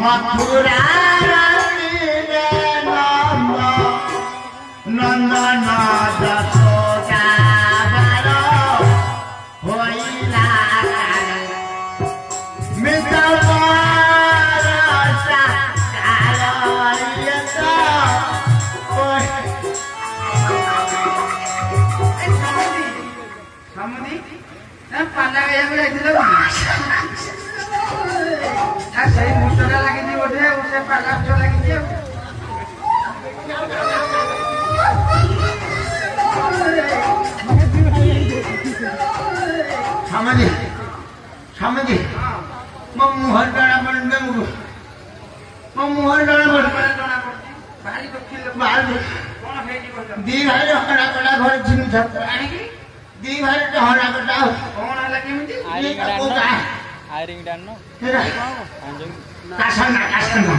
मथुरा नंदन जसोदा बार होइला पाला सही मुस्टका लगी बोधे उसे पाला लगी समझे समझे मुहर डाना बन मुहर डाना भारी दी भाई हरा कड़ा घर झिम दी भाई हरा कड़ा कौन है लगी आयरिंग डान नो कासना